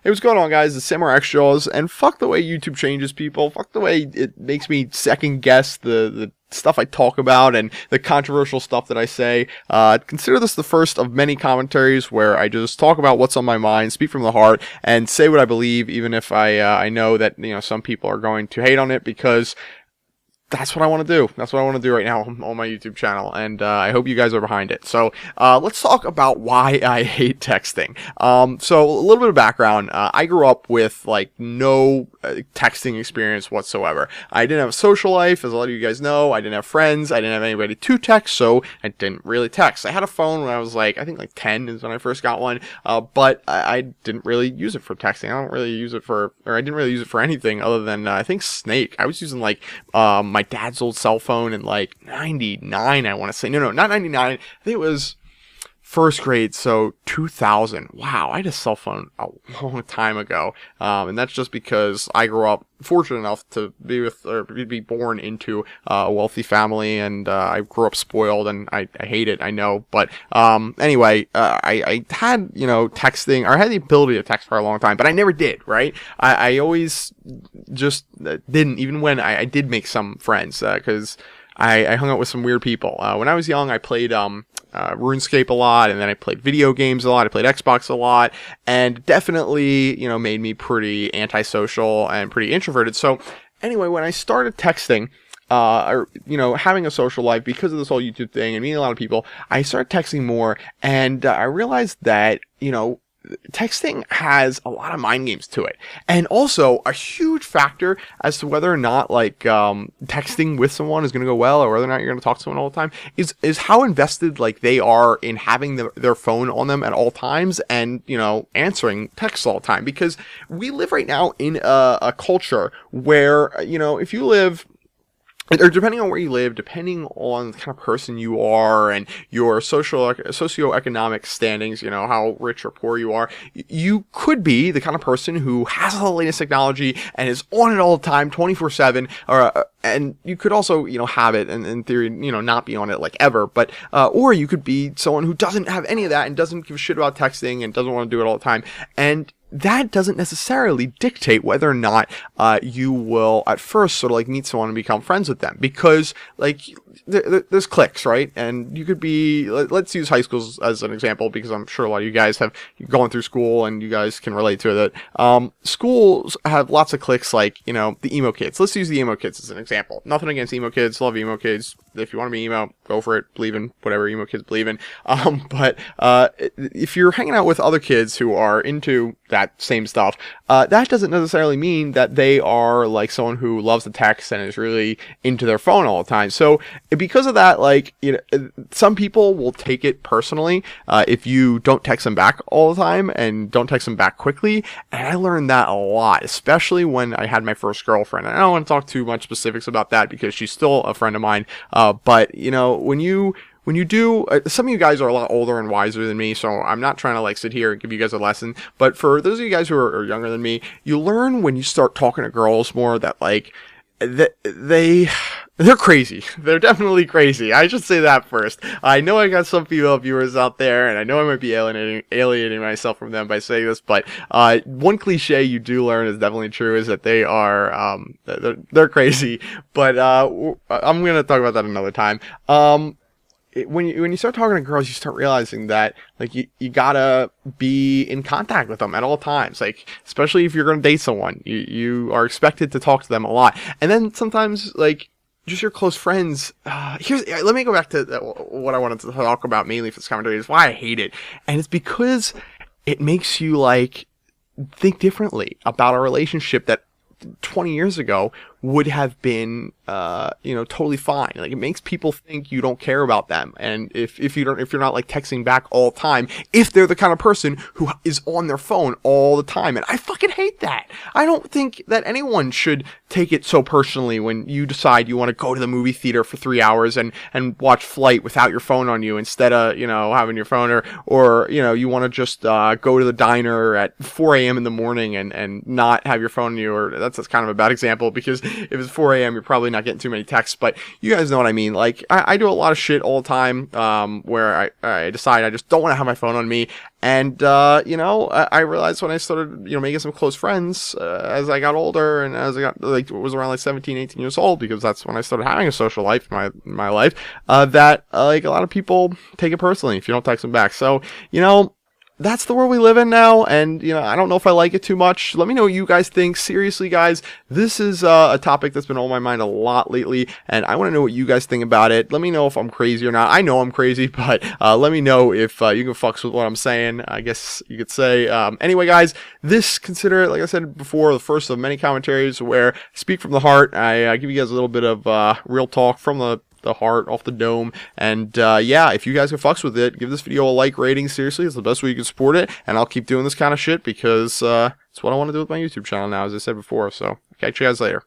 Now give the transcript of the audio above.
Hey, what's going on, guys? It's Sam or xJawz, and fuck the way YouTube changes people. Fuck the way it makes me second guess the stuff I talk about and the controversial stuff that I say. Consider this the first of many commentaries where I just talk about what's on my mind, speak from the heart, and say what I believe, even if I know that some people are going to hate on it, because that's what I want to do. That's what I want to do right now on my YouTube channel, and I hope you guys are behind it. So let's talk about why I hate texting. So a little bit of background. I grew up with no texting experience whatsoever. I didn't have a social life, as a lot of you guys know. I didn't have friends. I didn't have anybody to text, so I didn't really text. I had a phone when I was I think 10 is when I first got one, but I didn't really use it for texting. I didn't really use it for anything other than I think Snake. I was using my dad's old cell phone in 99, I want to say. No, not 99. I think it was first grade, so 2000. Wow, I had a cell phone a long time ago. And that's just because I grew up fortunate enough to be born into a wealthy family, and I grew up spoiled, and I hate it, I know. But anyway, I had texting, or I had the ability to text for a long time, but I never did, right? I always just didn't, even when I did make some friends, because I hung out with some weird people. When I was young, I played RuneScape a lot, and then I played video games a lot. I played Xbox a lot, and definitely, made me pretty antisocial and pretty introverted. So anyway, when I started texting, or having a social life because of this whole YouTube thing and meeting a lot of people, I started texting more, and I realized that texting has a lot of mind games to it, and also a huge factor as to whether or not texting with someone is going to go well, or whether or not you're going to talk to someone all the time, is how invested they are in having their phone on them at all times, and answering texts all the time. Because we live right now in a culture where if you live, or depending on where you live, depending on the kind of person you are and your socioeconomic standings, how rich or poor you are, you could be the kind of person who has all the latest technology and is on it all the time, 24/7, and you could also, have it, and in theory, not be on it ever, but, or you could be someone who doesn't have any of that and doesn't give a shit about texting and doesn't want to do it all the time. And that doesn't necessarily dictate whether or not you will at first sort of meet someone and become friends with them, because there's cliques, right? And you could be, let's use high school as an example, because I'm sure a lot of you guys have gone through school and you guys can relate to it. Schools have lots of cliques, the emo kids. Let's use the emo kids as an example. Nothing against emo kids, love emo kids. If you want to be emo, go for it. Believe in whatever emo kids believe in. But if you're hanging out with other kids who are into that same stuff, that doesn't necessarily mean that they are someone who loves the text and is really into their phone all the time. So because of that, some people will take it personally if you don't text them back all the time and don't text them back quickly. And I learned that a lot, especially when I had my first girlfriend. And I don't want to talk too much specifics about that because she's still a friend of mine. But when you do, some of you guys are a lot older and wiser than me, so I'm not trying to sit here and give you guys a lesson. But for those of you guys who are younger than me, you learn when you start talking to girls more that they're crazy. They're definitely crazy. I should say that first. I know I got some female viewers out there, and I know I might be alienating myself from them by saying this, but one cliche you do learn is definitely true, is that they are they're crazy. But I'm gonna talk about that another time. When you start talking to girls, you start realizing that you gotta be in contact with them at all times. Especially if you're gonna date someone, you are expected to talk to them a lot. And then sometimes just your close friends. Let me go back to what I wanted to talk about mainly for this commentary, is why I hate it, and it's because it makes you think differently about a relationship that 20 years ago would have been totally fine. It makes people think you don't care about them, and if you're not texting back all the time, if they're the kind of person who is on their phone all the time. And I fucking hate that. I don't think that anyone should take it so personally when you decide you want to go to the movie theater for 3 hours and watch Flight without your phone on you, instead of having your phone, or you want to just go to the diner at 4 a.m. in the morning and not have your phone on you. Or that's kind of a bad example, because if it's 4 a.m., you're probably not getting too many texts, but you guys know what I mean. Like, I do a lot of shit all the time, where I decide I just don't want to have my phone on me. And, you know, I realized when I started, you know, making some close friends, as I got older and as I got, like, was around like 17, 18 years old, because that's when I started having a social life in my life, that, like, a lot of people take it personally if you don't text them back. So, you know, that's the world we live in now, and, you know, I don't know if I like it too much. Let me know what you guys think. Seriously, guys, this is a topic that's been on my mind a lot lately, and I want to know what you guys think about it. Let me know if I'm crazy or not. I know I'm crazy, but let me know if you can fucks with what I'm saying, I guess you could say. Anyway, guys, consider it, like I said before, the first of many commentaries where I speak from the heart. I give you guys a little bit of real talk from the heart, off the dome. And yeah, if you guys can fucks with it, give this video a like rating. Seriously, it's the best way you can support it, and I'll keep doing this kind of shit because it's what I want to do with my YouTube channel now, as I said before. So catch you guys later.